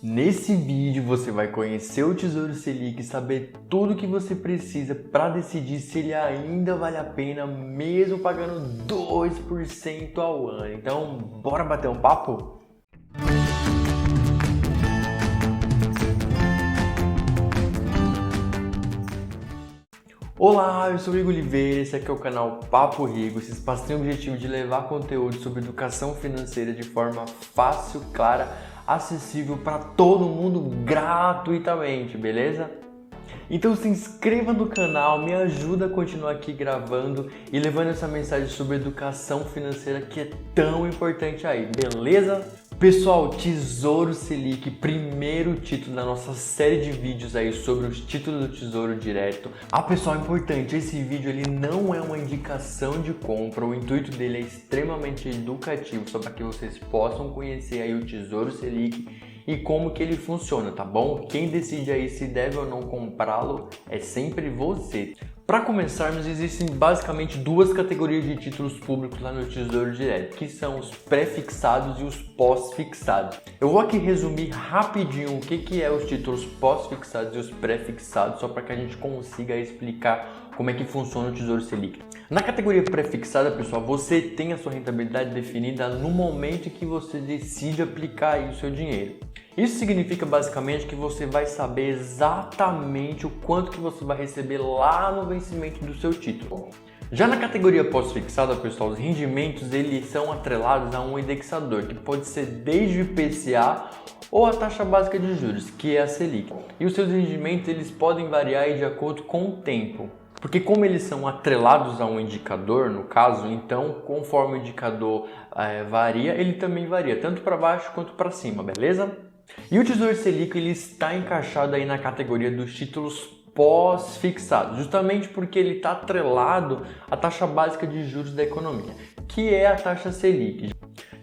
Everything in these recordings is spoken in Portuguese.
Nesse vídeo você vai conhecer o Tesouro Selic e saber tudo o que você precisa para decidir se ele ainda vale a pena mesmo pagando 2% ao ano. Então, bora bater um papo? Olá, eu sou o Igor Oliveira, esse aqui é o canal Papo Rico. Esse espaço tem o objetivo de levar conteúdo sobre educação financeira de forma fácil, clara, acessível para todo mundo gratuitamente, beleza? Então se inscreva no canal, me ajuda a continuar aqui gravando e levando essa mensagem sobre educação financeira que é tão importante aí, beleza? Pessoal, Tesouro Selic, primeiro título da nossa série de vídeos aí sobre os títulos do Tesouro Direto. Pessoal, importante, esse vídeo ele não é uma indicação de compra, o intuito dele é extremamente educativo, só para que vocês possam conhecer aí o Tesouro Selic e como que ele funciona, tá bom? Quem decide aí se deve ou não comprá-lo é sempre você. Para começarmos, existem basicamente duas categorias de títulos públicos lá no Tesouro Direto, que são os pré-fixados e os pós-fixados. Eu vou aqui resumir rapidinho o que é os títulos pós-fixados e os pré-fixados, só para que a gente consiga explicar como é que funciona o Tesouro Selic. Na categoria pré-fixada, pessoal, você tem a sua rentabilidade definida no momento em que você decide aplicar aí o seu dinheiro. Isso significa basicamente que você vai saber exatamente o quanto que você vai receber lá no vencimento do seu título. Já na categoria pós-fixada, pessoal, os rendimentos eles são atrelados a um indexador, que pode ser desde o IPCA ou a taxa básica de juros, que é a Selic. E os seus rendimentos eles podem variar aí de acordo com o tempo. Porque como eles são atrelados a um indicador, no caso, então conforme o indicador varia, ele também varia, tanto para baixo quanto para cima, beleza? E o Tesouro Selic ele está encaixado aí na categoria dos títulos pós-fixados, justamente porque ele está atrelado à taxa básica de juros da economia, que é a taxa Selic.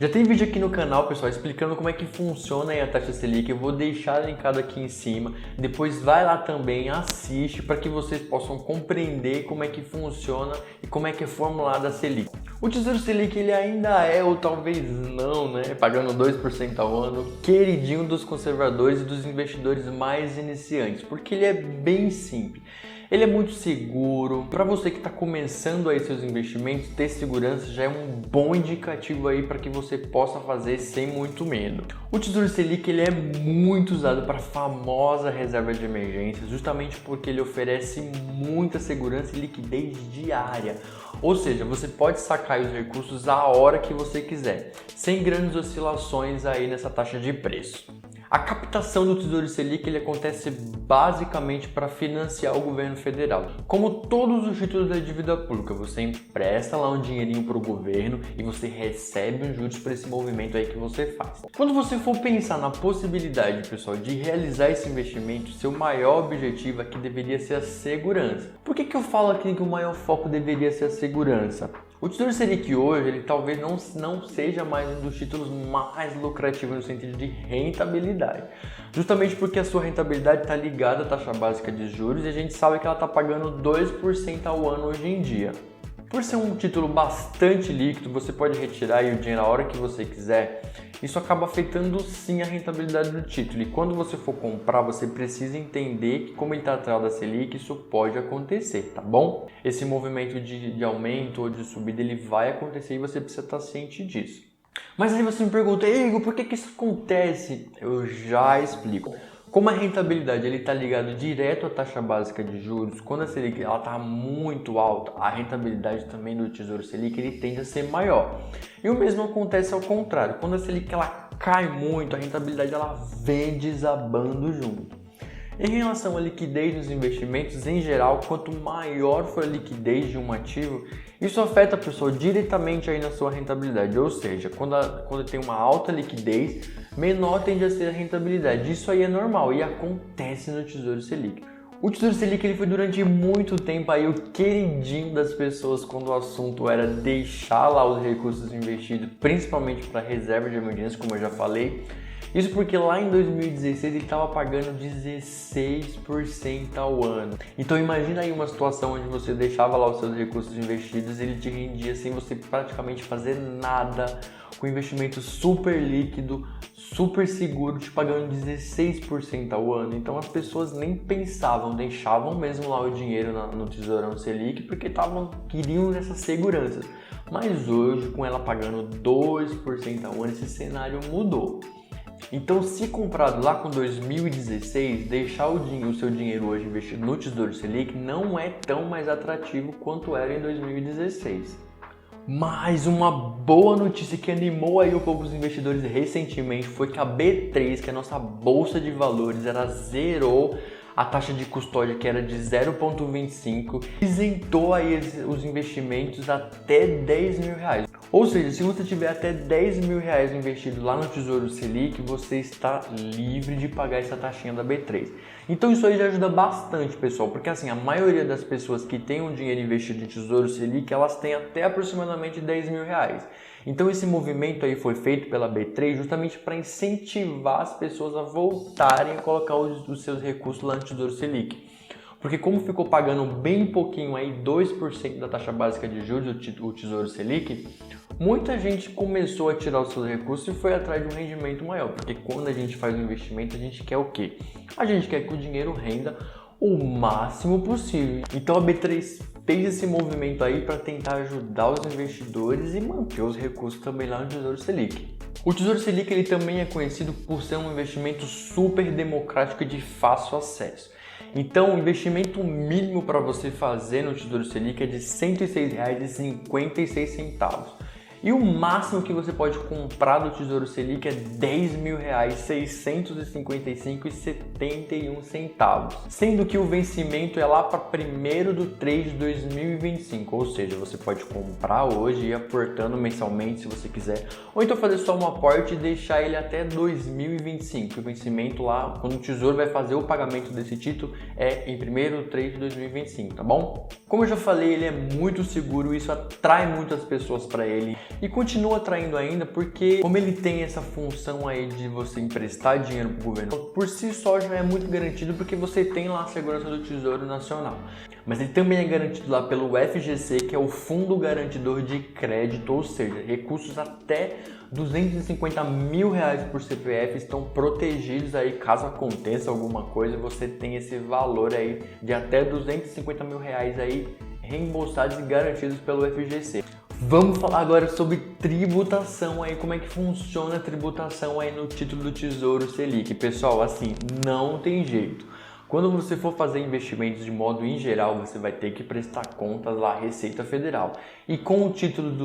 Já tem vídeo aqui no canal, pessoal, explicando como é que funciona aí a taxa Selic. Eu vou deixar linkado aqui em cima. Depois vai lá também, assiste para que vocês possam compreender como é que funciona e como é que é formulada a Selic. O Tesouro Selic ele ainda é, ou talvez não, né, pagando 2% ao ano, queridinho dos conservadores e dos investidores mais iniciantes, porque ele é bem simples. Ele é muito seguro. Para você que está começando aí seus investimentos, ter segurança já é um bom indicativo aí para que você possa fazer sem muito medo. O Tesouro Selic ele é muito usado para a famosa reserva de emergência, justamente porque ele oferece muita segurança e liquidez diária. Ou seja, você pode sacar os recursos a hora que você quiser, sem grandes oscilações aí nessa taxa de preço. A captação do Tesouro Selic ele acontece basicamente para financiar o governo federal. Como todos os títulos da dívida pública, você empresta lá um dinheirinho para o governo e você recebe os juros por esse movimento aí que você faz. Quando você for pensar na possibilidade, pessoal, de realizar esse investimento, seu maior objetivo aqui deveria ser a segurança. Por que eu falo aqui que o maior foco deveria ser a segurança? O Tesouro Selic hoje, ele talvez não seja mais um dos títulos mais lucrativos no sentido de rentabilidade. Justamente porque a sua rentabilidade está ligada à taxa básica de juros e a gente sabe que ela está pagando 2% ao ano hoje em dia. Por ser um título bastante líquido, você pode retirar aí o dinheiro a hora que você quiser. Isso acaba afetando sim a rentabilidade do título. E quando você for comprar, você precisa entender que como ele está atrelado da Selic, isso pode acontecer, tá bom? Esse movimento de aumento ou de subida, ele vai acontecer e você precisa estar ciente disso. Mas aí você me pergunta, Igor, por que isso acontece? Eu já explico. Como a rentabilidade está ligado direto à taxa básica de juros, quando a Selic está muito alta, a rentabilidade também do Tesouro Selic ele tende a ser maior. E o mesmo acontece ao contrário, quando a Selic ela cai muito, a rentabilidade ela vem desabando junto. Em relação à liquidez dos investimentos, em geral, quanto maior for a liquidez de um ativo, isso afeta a pessoa diretamente aí na sua rentabilidade. Ou seja, quando tem uma alta liquidez, menor tende a ser a rentabilidade. Isso aí é normal e acontece no Tesouro Selic. O Tesouro Selic ele foi durante muito tempo aí o queridinho das pessoas quando o assunto era deixar lá os recursos investidos, principalmente para reserva de emergência, como eu já falei. Isso porque lá em 2016 ele estava pagando 16% ao ano. Então imagina aí uma situação onde você deixava lá os seus recursos investidos e ele te rendia sem você praticamente fazer nada, com investimento super líquido, super seguro, te pagando 16% ao ano. Então as pessoas nem pensavam, deixavam mesmo lá o dinheiro no Tesourão Selic porque queriam essa segurança. Mas hoje, com ela pagando 2% ao ano, esse cenário mudou. Então, se comprado lá com 2016, deixar o seu dinheiro hoje investido no Tesouro Selic não é tão mais atrativo quanto era em 2016. Mas uma boa notícia que animou aí um pouco os investidores recentemente foi que a B3, que é a nossa bolsa de valores, ela zerou a taxa de custódia, que era de 0,25, isentou aí os investimentos até R$10.000. Ou seja, se você tiver até R$10.000 investido lá no Tesouro Selic, você está livre de pagar essa taxinha da B3. Então isso aí já ajuda bastante, pessoal, porque assim, a maioria das pessoas que têm um dinheiro investido em Tesouro Selic, elas têm até aproximadamente R$10.000. Então esse movimento aí foi feito pela B3 justamente para incentivar as pessoas a voltarem a colocar os seus recursos lá no Tesouro Selic. Porque como ficou pagando bem pouquinho aí, 2% da taxa básica de juros, o Tesouro Selic, muita gente começou a tirar os seus recursos e foi atrás de um rendimento maior. Porque quando a gente faz um investimento, a gente quer o quê? A gente quer que o dinheiro renda o máximo possível. Então a B3 fez esse movimento aí para tentar ajudar os investidores e manter os recursos também lá no Tesouro Selic. O Tesouro Selic ele também é conhecido por ser um investimento super democrático e de fácil acesso. Então, o investimento mínimo para você fazer no Tesouro Selic é de R$ 106,56. E o máximo que você pode comprar do Tesouro Selic é R$ 10.655,71, sendo que o vencimento é lá para 1º de 3 de 2025, ou seja, você pode comprar hoje e ir aportando mensalmente se você quiser, ou então fazer só um aporte e deixar ele até 2025. O vencimento lá, quando o Tesouro vai fazer o pagamento desse título, é em 1º de 3 de 2025, tá bom? Como eu já falei, ele é muito seguro, isso atrai muitas pessoas para ele. E continua atraindo ainda porque, como ele tem essa função aí de você emprestar dinheiro para o governo, por si só já é muito garantido porque você tem lá a segurança do Tesouro Nacional. Mas ele também é garantido lá pelo FGC, que é o Fundo Garantidor de Crédito, ou seja, recursos até R$250.000 por CPF estão protegidos aí caso aconteça alguma coisa, você tem esse valor aí de até R$250.000 aí reembolsados e garantidos pelo FGC. Vamos falar agora sobre tributação aí, como é que funciona a tributação aí no título do Tesouro Selic. Pessoal, assim, não tem jeito. Quando você for fazer investimentos de modo em geral, você vai ter que prestar contas lá à Receita Federal. E com os títulos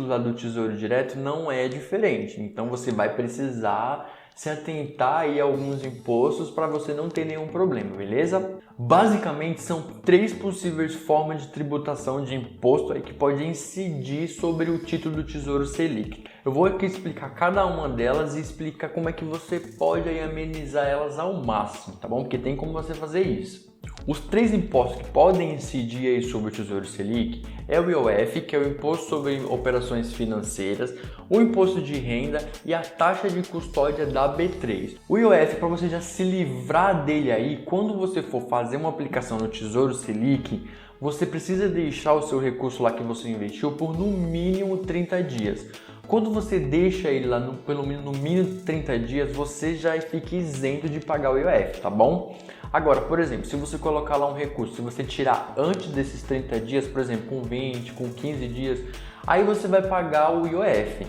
lá do Tesouro Direto não é diferente. Então você vai precisar se atentar aí a alguns impostos para você não ter nenhum problema, beleza? Basicamente são 3 possíveis formas de tributação de imposto aí que pode incidir sobre o título do Tesouro Selic. Eu vou aqui explicar cada uma delas e explicar como é que você pode aí amenizar elas ao máximo, tá bom? Porque tem como você fazer isso. Os 3 impostos que podem incidir aí sobre o Tesouro Selic é o IOF, que é o Imposto sobre Operações Financeiras, o Imposto de Renda e a taxa de custódia da B3. O IOF, para você já se livrar dele aí, quando você for fazer uma aplicação no Tesouro Selic, você precisa deixar o seu recurso lá que você investiu por no mínimo 30 dias. Quando você deixa ele lá pelo menos no mínimo 30 dias, você já fica isento de pagar o IOF, tá bom? Agora, por exemplo, se você colocar lá um recurso, se você tirar antes desses 30 dias, por exemplo, com 20, com 15 dias, aí você vai pagar o IOF.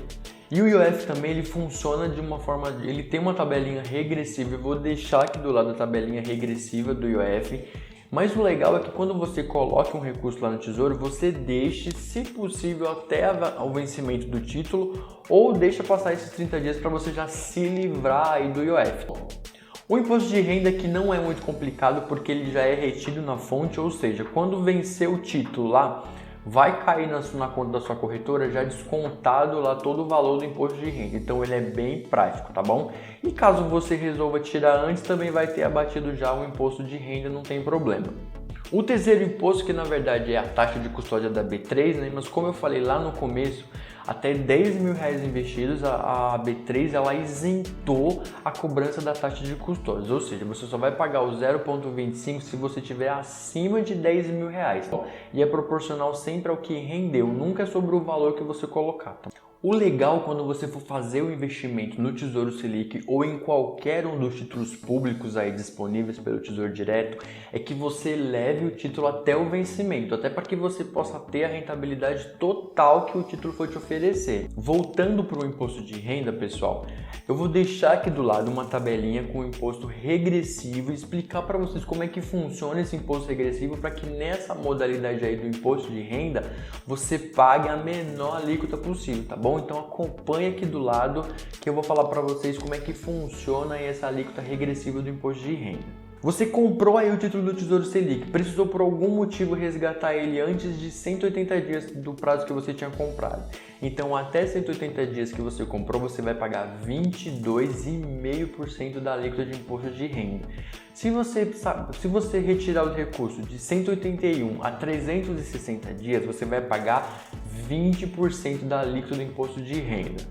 E o IOF também ele funciona de uma forma, ele tem uma tabelinha regressiva, eu vou deixar aqui do lado a tabelinha regressiva do IOF. Mas o legal é que quando você coloca um recurso lá no Tesouro, você deixe, se possível, até o vencimento do título ou deixa passar esses 30 dias para você já se livrar aí do IOF. O imposto de renda que não é muito complicado porque ele já é retido na fonte, ou seja, quando vencer o título lá, vai cair na conta da sua corretora já descontado lá todo o valor do imposto de renda. Então ele é bem prático, tá bom? E caso você resolva tirar antes, também vai ter abatido já o imposto de renda, não tem problema. O terceiro imposto, que na verdade é a taxa de custódia da B3, né? Mas como eu falei lá no começo, até R$10.000 investidos, a B3 ela isentou a cobrança da taxa de custódia, ou seja, você só vai pagar o 0,25 se você tiver acima de R$10.000. E é proporcional sempre ao que rendeu, nunca é sobre o valor que você colocar. Tá? O legal quando você for fazer o investimento no Tesouro Selic ou em qualquer um dos títulos públicos aí disponíveis pelo Tesouro Direto é que você leve o título até o vencimento, até para que você possa ter a rentabilidade total que o título foi te oferecer. Voltando para o imposto de renda, pessoal, eu vou deixar aqui do lado uma tabelinha com o imposto regressivo e explicar para vocês como é que funciona esse imposto regressivo para que nessa modalidade aí do imposto de renda você pague a menor alíquota possível, tá bom? Então acompanhe aqui do lado que eu vou falar para vocês como é que funciona essa alíquota regressiva do imposto de renda. Você comprou aí o título do Tesouro Selic, precisou por algum motivo resgatar ele antes de 180 dias do prazo que você tinha comprado. Então até 180 dias que você comprou, você vai pagar 22,5% da alíquota de imposto de renda. Se você retirar os recursos de 181 a 360 dias, você vai pagar 20% da alíquota do imposto de renda.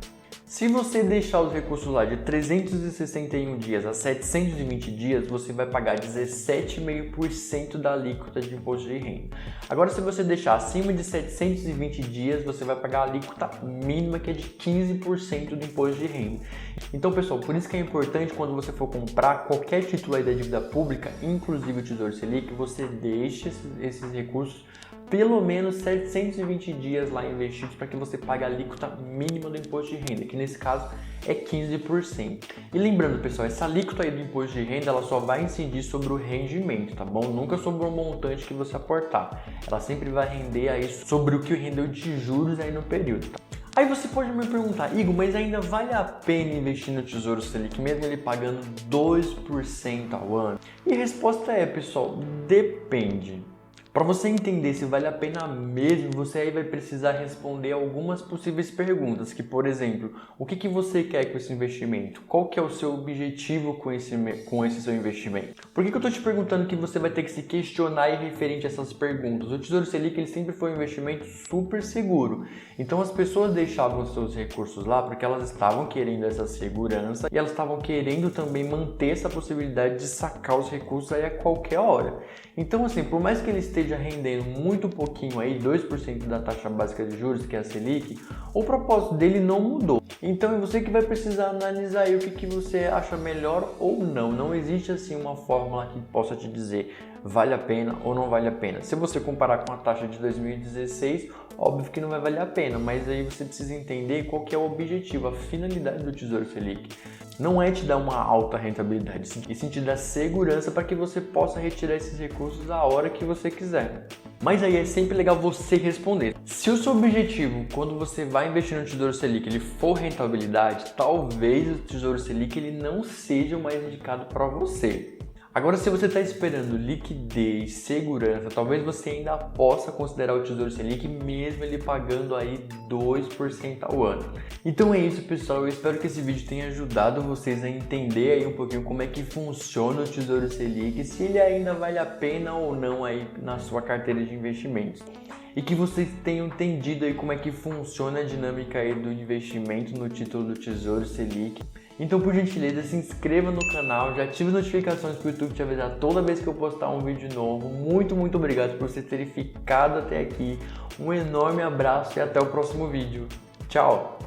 Se você deixar os recursos lá de 361 dias a 720 dias, você vai pagar 17,5% da alíquota de imposto de renda. Agora, se você deixar acima de 720 dias, você vai pagar a alíquota mínima, que é de 15% do imposto de renda. Então, pessoal, por isso que é importante quando você for comprar qualquer título aí da dívida pública, inclusive o Tesouro Selic, você deixe esses recursos pelo menos 720 dias lá investidos para que você pague a alíquota mínima do imposto de renda, que nesse caso é 15%. E lembrando, pessoal, essa alíquota aí do imposto de renda ela só vai incidir sobre o rendimento, tá bom? Nunca sobre o montante que você aportar. Ela sempre vai render aí sobre o que rendeu de juros aí no período, tá? Aí você pode me perguntar, Igor, mas ainda vale a pena investir no Tesouro Selic, mesmo ele pagando 2% ao ano? E a resposta é, pessoal, depende. Para você entender se vale a pena mesmo, você aí vai precisar responder algumas possíveis perguntas, que, por exemplo, o que você quer com esse investimento? Qual que é o seu objetivo com esse seu investimento? Por que eu estou te perguntando que você vai ter que se questionar em referente a essas perguntas? O Tesouro Selic ele sempre foi um investimento super seguro, então as pessoas deixavam seus recursos lá porque elas estavam querendo essa segurança e elas estavam querendo também manter essa possibilidade de sacar os recursos aí a qualquer hora. Então, assim, por mais que ele esteja rendendo muito pouquinho aí, 2% da taxa básica de juros, que é a Selic, o propósito dele não mudou. Então é você que vai precisar analisar aí o que você acha melhor ou não. Não existe assim uma fórmula que possa te dizer vale a pena ou não vale a pena. Se você comparar com a taxa de 2016, óbvio que não vai valer a pena, mas aí você precisa entender qual que é o objetivo, a finalidade do Tesouro Selic. Não é te dar uma alta rentabilidade, e sim te dar segurança para que você possa retirar esses recursos a hora que você quiser. Mas aí é sempre legal você responder. Se o seu objetivo, quando você vai investir no Tesouro Selic, ele for rentabilidade, talvez o Tesouro Selic ele não seja o mais indicado para você. Agora, se você está esperando liquidez, segurança, talvez você ainda possa considerar o Tesouro Selic mesmo ele pagando aí 2% ao ano. Então é isso, pessoal. Eu espero que esse vídeo tenha ajudado vocês a entender aí um pouquinho como é que funciona o Tesouro Selic, se ele ainda vale a pena ou não aí na sua carteira de investimentos. E que vocês tenham entendido aí como é que funciona a dinâmica aí do investimento no título do Tesouro Selic. Então, por gentileza, se inscreva no canal, já ative as notificações para o YouTube te avisar toda vez que eu postar um vídeo novo. Muito, muito obrigado por vocês terem ficado até aqui. Um enorme abraço e até o próximo vídeo. Tchau!